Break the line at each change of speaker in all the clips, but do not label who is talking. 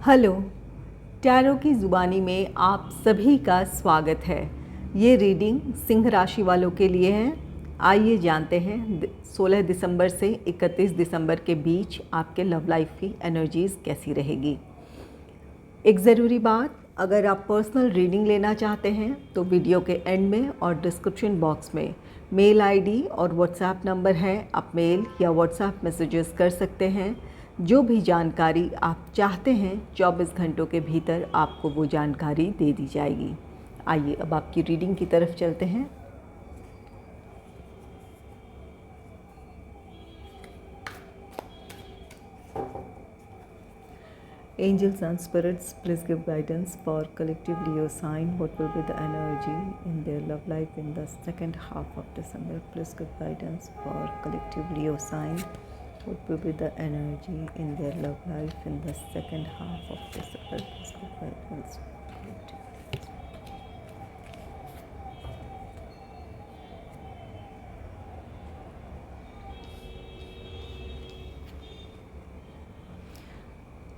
Hello, tarot की ज़ुबानी में आप सभी का स्वागत है। ये रीडिंग सिंह राशि वालों के लिए है। आइए जानते हैं 16 दिसंबर से 31 दिसंबर के बीच आपके लव लाइफ की एनर्जीज़ कैसी रहेगी। एक ज़रूरी बात, अगर आप पर्सनल रीडिंग लेना चाहते हैं तो वीडियो के एंड में और डिस्क्रिप्शन बॉक्स में मेल आईडी और व्हाट्सएप नंबर है। आप मेल या व्हाट्सएप मैसेजेस कर सकते हैं। जो भी जानकारी आप चाहते हैं 24 घंटों के भीतर आपको वो जानकारी दे दी जाएगी। आइए अब आपकी रीडिंग की तरफ चलते हैं। Angels and spirits, please give guidance for collective Leo sign. What will be the energy in their love life in the second half of December? Please give guidance for collective Leo sign. What will be the energy in their love life in the second half of December? Please give guidance.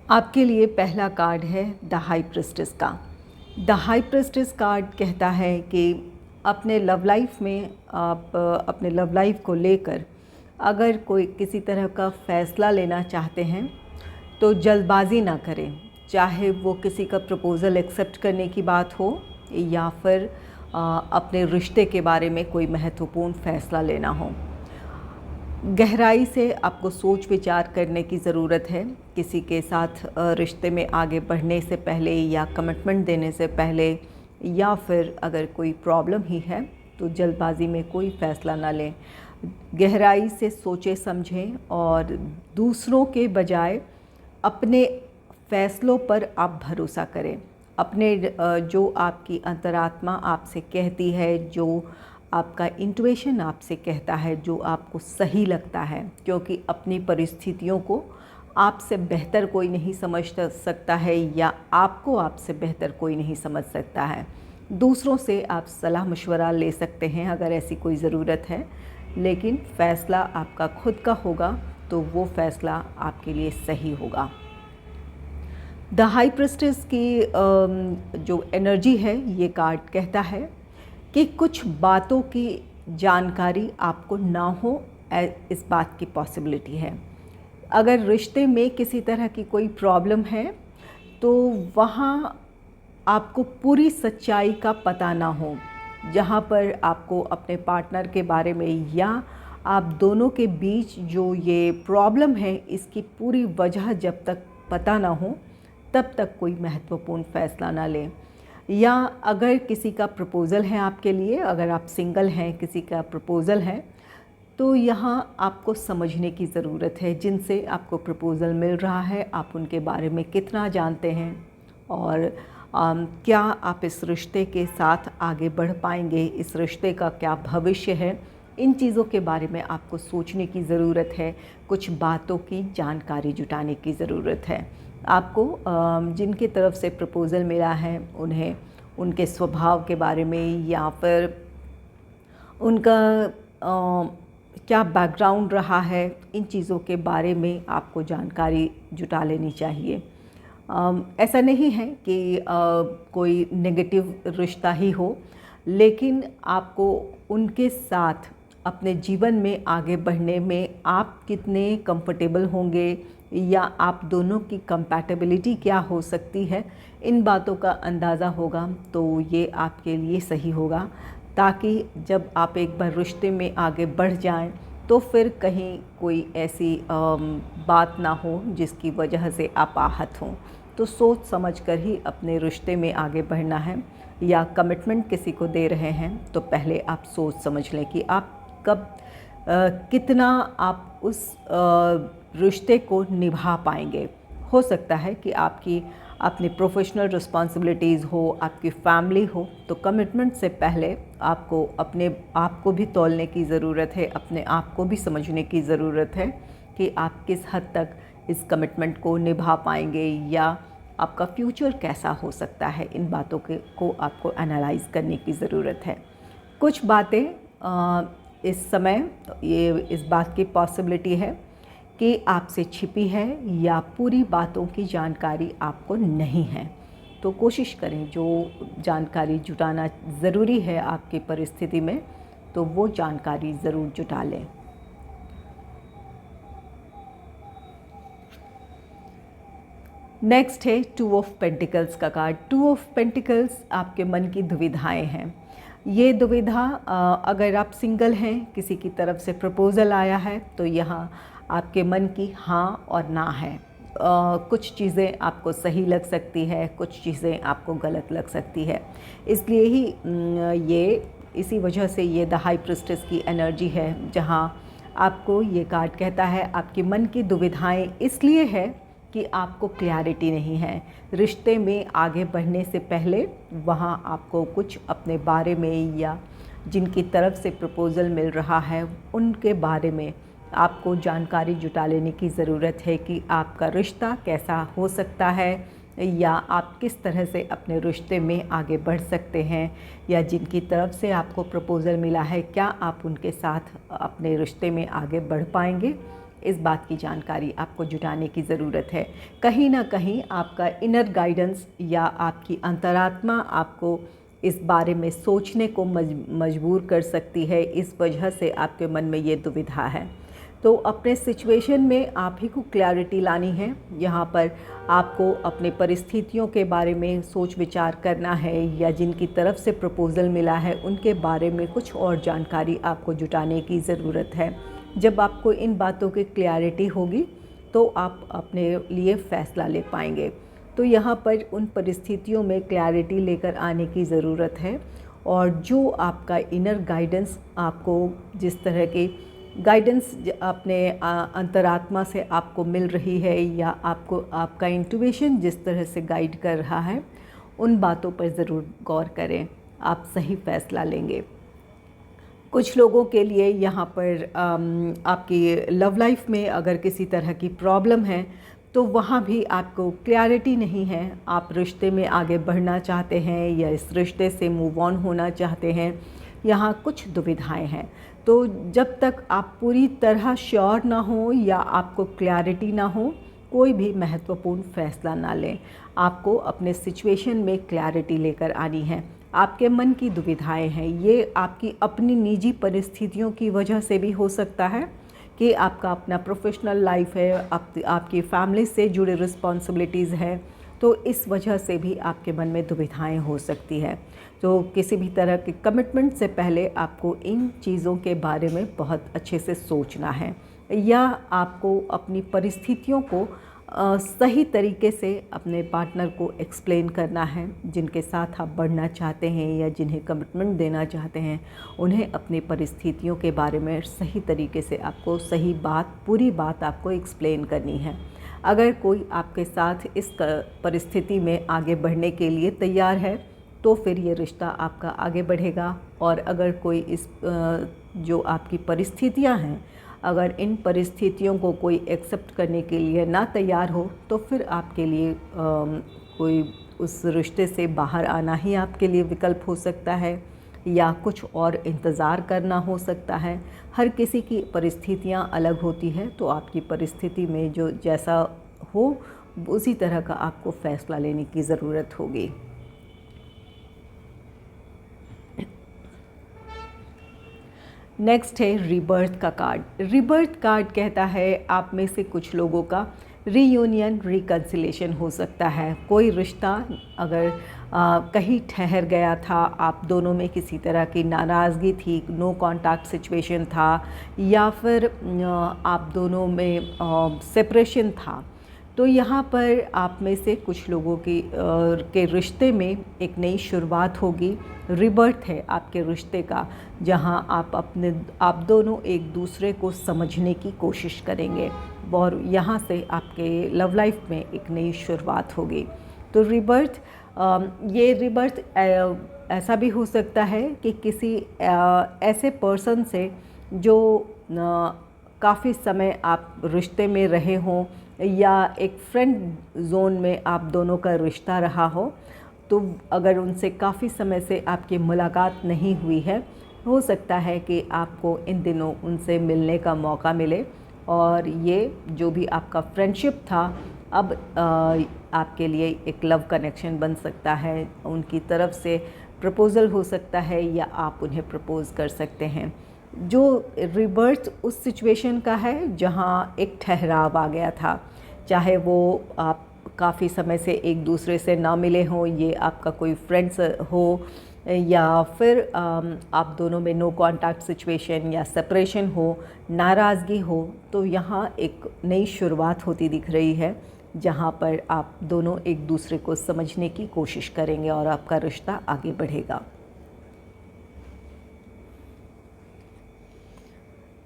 आपके लिए पहला card है the high priestess का। The high priestess card कहता है कि अपने love life में आप अपने लव लाइफ को लेकर अगर कोई किसी तरह का फ़ैसला लेना चाहते हैं तो जल्दबाजी ना करें। चाहे वो किसी का प्रपोज़ल एक्सेप्ट करने की बात हो या फिर अपने रिश्ते के बारे में कोई महत्वपूर्ण फ़ैसला लेना हो। गहराई से आपको सोच विचार करने की ज़रूरत है। किसी के साथ रिश्ते में आगे बढ़ने से पहले या कमिटमेंट देने से पहले, या फिर अगर कोई प्रॉब्लम ही है तो जल्दबाजी में कोई फ़ैसला ना लें। गहराई से सोचें समझें और दूसरों के बजाय अपने फ़ैसलों पर आप भरोसा करें। अपने जो आपकी अंतरात्मा आपसे कहती है, जो आपका इंट्यूशन आपसे कहता है, जो आपको सही लगता है, क्योंकि अपनी परिस्थितियों को आपसे बेहतर कोई नहीं समझ सकता है या आपको आपसे बेहतर कोई नहीं समझ सकता है। दूसरों से आप सलाह मशवरा ले सकते हैं अगर ऐसी कोई ज़रूरत है, लेकिन फ़ैसला आपका खुद का होगा तो वो फ़ैसला आपके लिए सही होगा। द हाई प्रिस्टेस की जो एनर्जी है, ये कार्ड कहता है कि कुछ बातों की जानकारी आपको ना हो, इस बात की पॉसिबिलिटी है। अगर रिश्ते में किसी तरह की कोई प्रॉब्लम है तो वहाँ आपको पूरी सच्चाई का पता ना हो। जहाँ पर आपको अपने पार्टनर के बारे में या आप दोनों के बीच जो ये प्रॉब्लम है इसकी पूरी वजह जब तक पता ना हो तब तक कोई महत्वपूर्ण फ़ैसला ना लें। या अगर किसी का प्रपोज़ल है आपके लिए, अगर आप सिंगल हैं, किसी का प्रपोज़ल है, तो यहाँ आपको समझने की ज़रूरत है जिनसे आपको प्रपोज़ल मिल रहा है, आप उनके बारे में कितना जानते हैं और क्या आप इस रिश्ते के साथ आगे बढ़ पाएंगे, इस रिश्ते का क्या भविष्य है। इन चीज़ों के बारे में आपको सोचने की ज़रूरत है, कुछ बातों की जानकारी जुटाने की ज़रूरत है। आपको जिनकी तरफ से प्रपोज़ल मिला है उन्हें उनके स्वभाव के बारे में या फिर उनका क्या बैकग्राउंड रहा है, इन चीज़ों के बारे में आपको जानकारी जुटा लेनी चाहिए। ऐसा नहीं है कि कोई नेगेटिव रिश्ता ही हो, लेकिन आपको उनके साथ अपने जीवन में आगे बढ़ने में आप कितने कंफर्टेबल होंगे या आप दोनों की कंपैटिबिलिटी क्या हो सकती है, इन बातों का अंदाज़ा होगा तो ये आपके लिए सही होगा, ताकि जब आप एक बार रिश्ते में आगे बढ़ जाएं तो फिर कहीं कोई ऐसी बात ना हो जिसकी वजह से आप आहत हों। तो सोच समझ कर ही अपने रिश्ते में आगे बढ़ना है। या कमिटमेंट किसी को दे रहे हैं तो पहले आप सोच समझ लें कि आप कब कितना आप उस रिश्ते को निभा पाएंगे। हो सकता है कि आपकी अपनी प्रोफेशनल रिस्पॉन्सिबिलिटीज़ हो, आपकी फैमिली हो, तो कमिटमेंट से पहले आपको अपने आप को भी तौलने की ज़रूरत है, अपने आप को भी समझने की ज़रूरत है कि आप किस हद तक इस कमिटमेंट को निभा पाएंगे या आपका फ्यूचर कैसा हो सकता है। इन बातों को आपको एनालाइज़ करने की ज़रूरत है। कुछ बातें इस समय ये इस बात की पॉसिबिलिटी है कि आपसे छिपी है या पूरी बातों की जानकारी आपको नहीं है। तो कोशिश करें, जो जानकारी जुटाना ज़रूरी है आपकी परिस्थिति में, तो वो जानकारी ज़रूर जुटा लें। नेक्स्ट है 2 ऑफ पेंटिकल्स का कार्ड। 2 ऑफ पेंटिकल्स आपके मन की दुविधाएं हैं। ये दुविधा, अगर आप सिंगल हैं, किसी की तरफ से प्रपोज़ल आया है, तो यहाँ आपके मन की हाँ और ना है। कुछ चीज़ें आपको सही लग सकती है, कुछ चीज़ें आपको गलत लग सकती है। इसलिए ही इसी वजह से ये द हाई प्रीस्टेस की एनर्जी है, जहाँ आपको ये कार्ड कहता है आपके मन की दुविधाएं इसलिए है कि आपको क्लैरिटी नहीं है। रिश्ते में आगे बढ़ने से पहले वहाँ आपको कुछ अपने बारे में, या जिनकी तरफ से प्रपोज़ल मिल रहा है उनके बारे में आपको जानकारी जुटा लेने की ज़रूरत है कि आपका रिश्ता कैसा हो सकता है, या आप किस तरह से अपने रिश्ते में आगे बढ़ सकते हैं, या जिनकी तरफ से आपको प्रपोज़ल मिला है क्या आप उनके साथ अपने रिश्ते में आगे बढ़ पाएंगे। इस बात की जानकारी आपको जुटाने की ज़रूरत है। कहीं ना कहीं आपका इनर गाइडेंस या आपकी अंतरात्मा आपको इस बारे में सोचने को मजबूर कर सकती है। इस वजह से आपके मन में ये दुविधा है। तो अपने सिचुएशन में आप ही को क्लैरिटी लानी है। यहाँ पर आपको अपने परिस्थितियों के बारे में सोच विचार करना है, या जिनकी तरफ से प्रपोज़ल मिला है उनके बारे में कुछ और जानकारी आपको जुटाने की ज़रूरत है। जब आपको इन बातों की क्लैरिटी होगी तो आप अपने लिए फ़ैसला ले पाएंगे। तो यहाँ पर उन परिस्थितियों में क्लैरिटी लेकर आने की ज़रूरत है, और जो आपका इनर गाइडेंस आपको जिस तरह की गाइडेंस अपने अंतरात्मा से आपको मिल रही है, या आपको आपका इंट्यूशन जिस तरह से गाइड कर रहा है, उन बातों पर ज़रूर गौर करें, आप सही फ़ैसला लेंगे। कुछ लोगों के लिए यहाँ पर आपकी लव लाइफ में अगर किसी तरह की प्रॉब्लम है तो वहाँ भी आपको क्लैरिटी नहीं है। आप रिश्ते में आगे बढ़ना चाहते हैं या इस रिश्ते से मूव ऑन होना चाहते हैं, यहाँ कुछ दुविधाएं हैं। तो जब तक आप पूरी तरह श्योर ना हो या आपको क्लैरिटी ना हो, कोई भी महत्वपूर्ण फैसला ना लें। आपको अपने सिचुएशन में क्लैरिटी लेकर आनी है। आपके मन की दुविधाएं हैं, ये आपकी अपनी निजी परिस्थितियों की वजह से भी हो सकता है कि आपका अपना प्रोफेशनल लाइफ है, आपकी फैमिली से जुड़े रिस्पॉन्सिबिलिटीज़ हैं, तो इस वजह से भी आपके मन में दुविधाएं हो सकती है। तो किसी भी तरह के कमिटमेंट से पहले आपको इन चीज़ों के बारे में बहुत अच्छे से सोचना है, या आपको अपनी परिस्थितियों को सही तरीके से अपने पार्टनर को एक्सप्लेन करना है। जिनके साथ आप बढ़ना चाहते हैं या जिन्हें कमिटमेंट देना चाहते हैं, उन्हें अपनी परिस्थितियों के बारे में सही तरीके से आपको सही बात, पूरी बात आपको एक्सप्लेन करनी है। अगर कोई आपके साथ इस परिस्थिति में आगे बढ़ने के लिए तैयार है तो फिर ये रिश्ता आपका आगे बढ़ेगा, और अगर कोई इस जो आपकी परिस्थितियां हैं, अगर इन परिस्थितियों को कोई एक्सेप्ट करने के लिए ना तैयार हो तो फिर आपके लिए कोई उस रिश्ते से बाहर आना ही आपके लिए विकल्प हो सकता है, या कुछ और इंतज़ार करना हो सकता है। हर किसी की परिस्थितियां अलग होती हैं, तो आपकी परिस्थिति में जो जैसा हो उसी तरह का आपको फ़ैसला लेने की ज़रूरत होगी। नेक्स्ट है रीबर्थ का कार्ड। रीबर्थ कार्ड कहता है आप में से कुछ लोगों का रीयूनियन, रिकन्सिलेशन हो सकता है। कोई रिश्ता अगर कहीं ठहर गया था, आप दोनों में किसी तरह की नाराज़गी थी, नो कांटेक्ट सिचुएशन था, या फिर आप दोनों में सेपरेशन था, तो यहाँ पर आप में से कुछ लोगों के रिश्ते में एक नई शुरुआत होगी। रिबर्थ है आपके रिश्ते का, जहाँ आप दोनों एक दूसरे को समझने की कोशिश करेंगे, और यहाँ से आपके लव लाइफ में एक नई शुरुआत होगी। तो रिबर्थ, ये रिबर्थ ऐसा भी हो सकता है कि किसी ऐसे पर्सन से जो काफ़ी समय आप रिश्ते में रहे हों, या एक फ्रेंड जोन में आप दोनों का रिश्ता रहा हो, तो अगर उनसे काफ़ी समय से आपकी मुलाकात नहीं हुई है, हो सकता है कि आपको इन दिनों उनसे मिलने का मौका मिले, और ये जो भी आपका फ्रेंडशिप था अब आपके लिए एक लव कनेक्शन बन सकता है। उनकी तरफ से प्रपोज़ल हो सकता है या आप उन्हें प्रपोज़ कर सकते हैं। जो रिबर्थ उस सिचुएशन का है जहाँ एक ठहराव आ गया था, चाहे वो आप काफ़ी समय से एक दूसरे से ना मिले हों, ये आपका कोई फ्रेंड्स हो या फिर आप दोनों में नो कांटेक्ट सिचुएशन या सेपरेशन हो, नाराज़गी हो, तो यहाँ एक नई शुरुआत होती दिख रही है जहाँ पर आप दोनों एक दूसरे को समझने की कोशिश करेंगे और आपका रिश्ता आगे बढ़ेगा।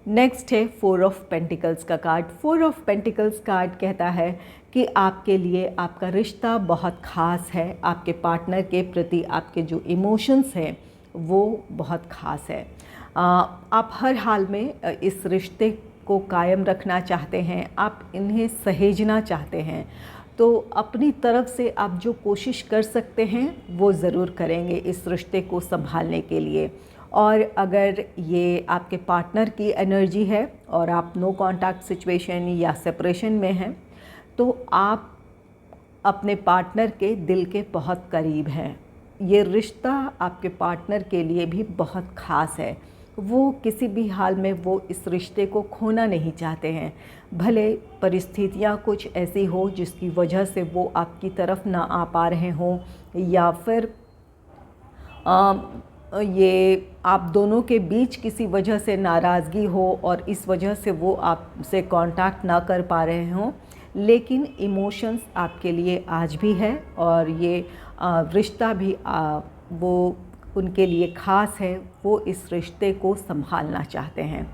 नेक्स्ट है 4 ऑफ पेंटिकल्स का कार्ड। 4 ऑफ पेंटिकल्स कार्ड कहता है कि आपके लिए आपका रिश्ता बहुत ख़ास है, आपके पार्टनर के प्रति आपके जो इमोशंस हैं वो बहुत ख़ास है। आप हर हाल में इस रिश्ते को कायम रखना चाहते हैं, आप इन्हें सहेजना चाहते हैं, तो अपनी तरफ से आप जो कोशिश कर सकते हैं वो ज़रूर करेंगे इस रिश्ते को संभालने के लिए। और अगर ये आपके पार्टनर की एनर्जी है और आप नो कांटेक्ट सिचुएशन या सेपरेशन में हैं, तो आप अपने पार्टनर के दिल के बहुत करीब हैं। ये रिश्ता आपके पार्टनर के लिए भी बहुत ख़ास है। वो किसी भी हाल में वो इस रिश्ते को खोना नहीं चाहते हैं, भले परिस्थितियाँ कुछ ऐसी हो जिसकी वजह से वो आपकी तरफ ना आ पा रहे हों या फिर ये आप दोनों के बीच किसी वजह से नाराज़गी हो और इस वजह से वो आपसे कांटेक्ट ना कर पा रहे हों, लेकिन इमोशंस आपके लिए आज भी है और ये रिश्ता भी वो उनके लिए ख़ास है। वो इस रिश्ते को संभालना चाहते हैं।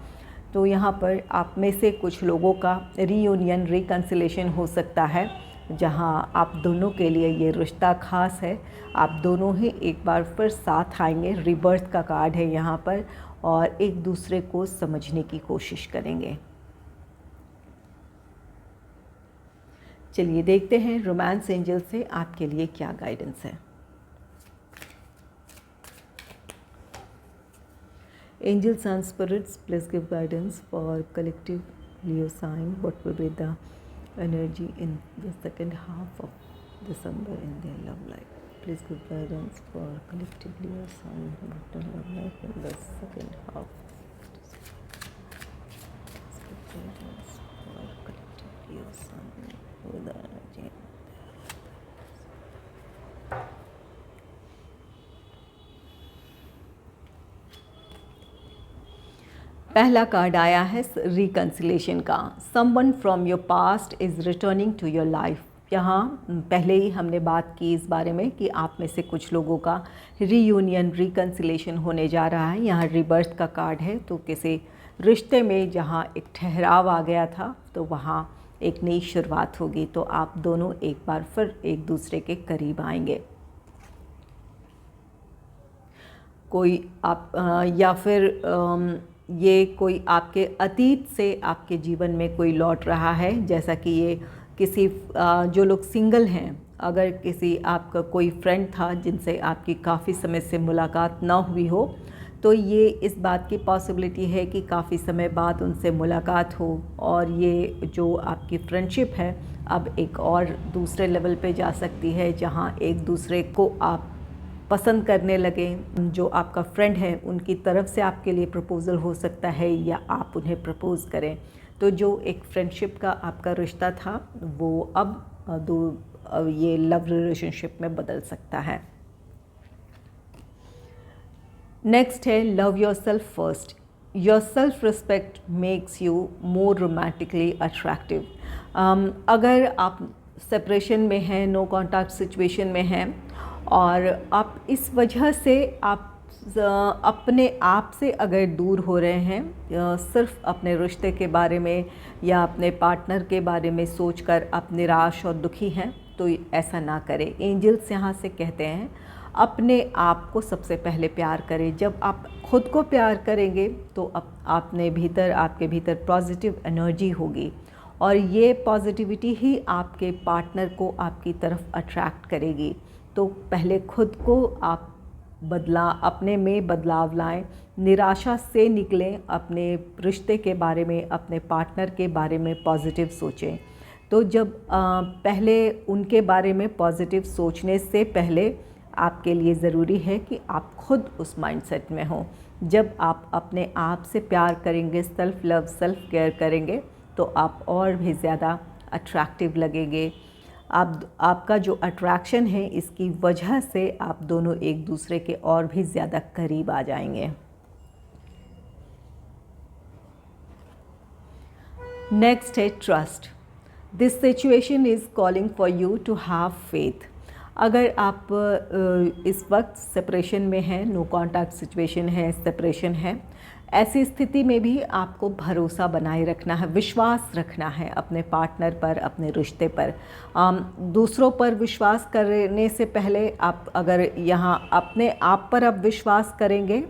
तो यहाँ पर आप में से कुछ लोगों का रीयूनियन रिकन्सिलेशन हो सकता है जहाँ आप दोनों के लिए ये रिश्ता ख़ास है। आप दोनों ही एक बार फिर साथ आएंगे, रिबर्थ का कार्ड है यहाँ पर, और एक दूसरे को समझने की कोशिश करेंगे। चलिए देखते हैं रोमांस एंजल से आपके लिए क्या गाइडेंस है। Angels and spirits, please give guidance for collective Leo sign. What will be the energy in the second half of December in their love life? Please give guidance for collective Leo sign. What the love life in the second half. Please give guidance for collective Leo sign with the energy. पहला card आया है reconciliation का। Someone from your past is returning to your life. यहाँ पहले ही हमने बात की इस बारे में कि आप में से कुछ लोगों का रीयूनियन रिकन्सिलेशन होने जा रहा है। यहाँ रिबर्थ का कार्ड है, तो किसी रिश्ते में जहाँ एक ठहराव आ गया था तो वहाँ एक नई शुरुआत होगी। तो आप दोनों एक बार फिर एक दूसरे के करीब आएंगे। कोई आप या फिर ये कोई आपके अतीत से आपके जीवन में कोई लौट रहा है, जैसा कि ये किसी जो लोग सिंगल हैं, अगर किसी आपका कोई फ्रेंड था जिनसे आपकी काफ़ी समय से मुलाकात ना हुई हो, तो ये इस बात की पॉसिबिलिटी है कि काफ़ी समय बाद उनसे मुलाकात हो और ये जो आपकी फ्रेंडशिप है अब एक और दूसरे लेवल पे जा सकती है, जहाँ एक दूसरे को आप पसंद करने लगे। जो आपका फ्रेंड है उनकी तरफ से आपके लिए प्रपोज़ल हो सकता है या आप उन्हें प्रपोज़ करें। तो जो एक फ्रेंडशिप का आपका रिश्ता था वो अब ये लव रिलेशनशिप में बदल सकता है। नेक्स्ट है love your self first. Your self respect makes you more romantically attractive. अगर आप सेपरेशन में हैं, नो कॉन्टैक्ट सिचुएशन में हैं और आप इस वजह से आप अपने आप से अगर दूर हो रहे हैं, सिर्फ अपने रिश्ते के बारे में या अपने पार्टनर के बारे में सोचकर आप निराश और दुखी हैं, तो ऐसा ना करें। एंजल्स यहाँ से कहते हैं अपने आप को सबसे पहले प्यार करें। जब आप खुद को प्यार करेंगे तो आपके भीतर पॉजिटिव एनर्जी होगी और ये पॉजिटिविटी ही आपके पार्टनर को आपकी तरफ अट्रैक्ट करेगी। तो पहले खुद को आप अपने में बदलाव लाएं, निराशा से निकलें, अपने रिश्ते के बारे में, अपने पार्टनर के बारे में पॉजिटिव सोचें। तो जब पहले उनके बारे में पॉजिटिव सोचने से पहले आपके लिए ज़रूरी है कि आप खुद उस माइंडसेट में हों। जब आप अपने आप से प्यार करेंगे, सेल्फ़ लव, सेल्फ़ केयर करेंगे, तो आप और भी ज़्यादा अट्रैक्टिव लगेंगे। आपका जो अट्रैक्शन है, इसकी वजह से आप दोनों एक दूसरे के और भी ज़्यादा करीब आ जाएंगे। नेक्स्ट है trust. This situation is calling for you to have faith. अगर आप इस वक्त सेपरेशन में हैं, नो कॉन्टैक्ट सिचुएशन है, सेपरेशन है, ऐसी स्थिति में भी आपको भरोसा बनाए रखना है, विश्वास रखना है अपने पार्टनर पर, अपने रिश्ते पर। दूसरों पर विश्वास करने से पहले आप अगर यहाँ अपने आप पर आप विश्वास करेंगे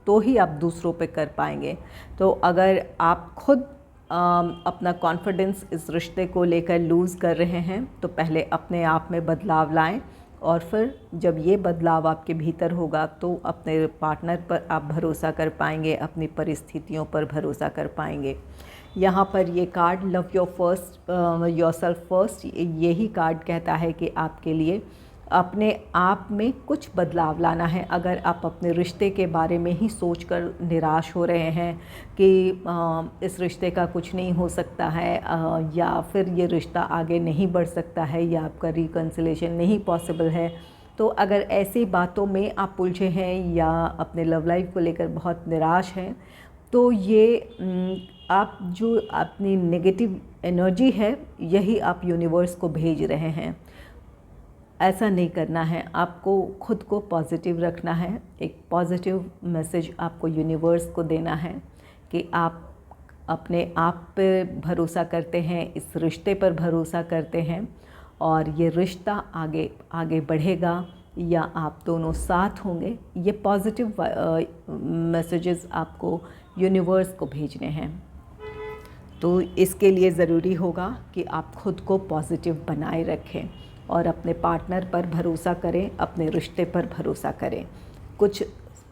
तो ही आप दूसरों पे कर पाएंगे। तो अगर आप खुद अपना कॉन्फिडेंस इस रिश्ते को लेकर लूज़ कर रहे हैं, तो पहले अपने आप में बदलाव लाएं, और फिर जब ये बदलाव आपके भीतर होगा तो अपने पार्टनर पर आप भरोसा कर पाएंगे, अपनी परिस्थितियों पर भरोसा कर पाएंगे। यहाँ पर ये कार्ड लव योरसेल्फ फर्स्ट, यही कार्ड कहता है कि आपके लिए अपने आप में कुछ बदलाव लाना है। अगर आप अपने रिश्ते के बारे में ही सोचकर निराश हो रहे हैं कि इस रिश्ते का कुछ नहीं हो सकता है, या फिर ये रिश्ता आगे नहीं बढ़ सकता है, या आपका रिकन्सिलेशन नहीं पॉसिबल है, तो अगर ऐसी बातों में आप उलझे हैं या अपने लव लाइफ को लेकर बहुत निराश हैं, तो ये आप जो अपनी नेगेटिव एनर्जी है, यही आप यूनिवर्स को भेज रहे हैं। ऐसा नहीं करना है, आपको खुद को पॉजिटिव रखना है। एक पॉजिटिव मैसेज आपको यूनिवर्स को देना है कि आप अपने आप पे भरोसा करते हैं, इस रिश्ते पर भरोसा करते हैं, और ये रिश्ता आगे आगे बढ़ेगा, या आप दोनों साथ होंगे। ये पॉजिटिव मैसेजेस आपको यूनिवर्स को भेजने हैं। तो इसके लिए ज़रूरी होगा कि आप खुद को पॉजिटिव बनाए रखें और अपने पार्टनर पर भरोसा करें, अपने रिश्ते पर भरोसा करें। कुछ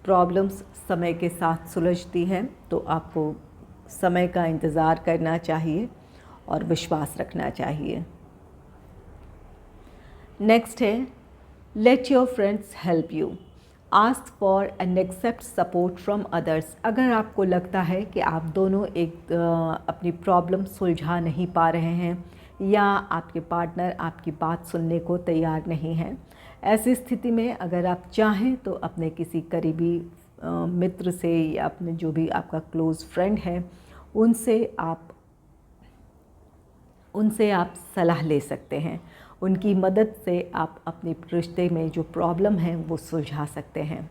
प्रॉब्लम्स समय के साथ सुलझती हैं, तो आपको समय का इंतज़ार करना चाहिए और विश्वास रखना चाहिए। नेक्स्ट है let your friends help you, ask for and accept support from others. अगर आपको लगता है कि आप दोनों अपनी प्रॉब्लम सुलझा नहीं पा रहे हैं, या आपके पार्टनर आपकी बात सुनने को तैयार नहीं है, ऐसी स्थिति में अगर आप चाहें तो अपने किसी करीबी मित्र से, या अपने जो भी आपका क्लोज़ फ्रेंड है, उनसे आप सलाह ले सकते हैं। उनकी मदद से आप अपने रिश्ते में जो प्रॉब्लम है वो सुलझा सकते हैं।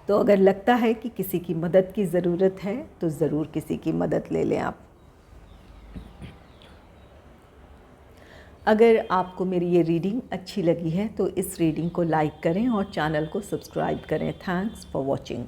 तो अगर लगता है कि किसी की मदद की ज़रूरत है, तो ज़रूर किसी की मदद ले लें आप। अगर आपको मेरी ये रीडिंग अच्छी लगी है तो इस रीडिंग को लाइक करें और चैनल को सब्सक्राइब करें। Thanks for watching.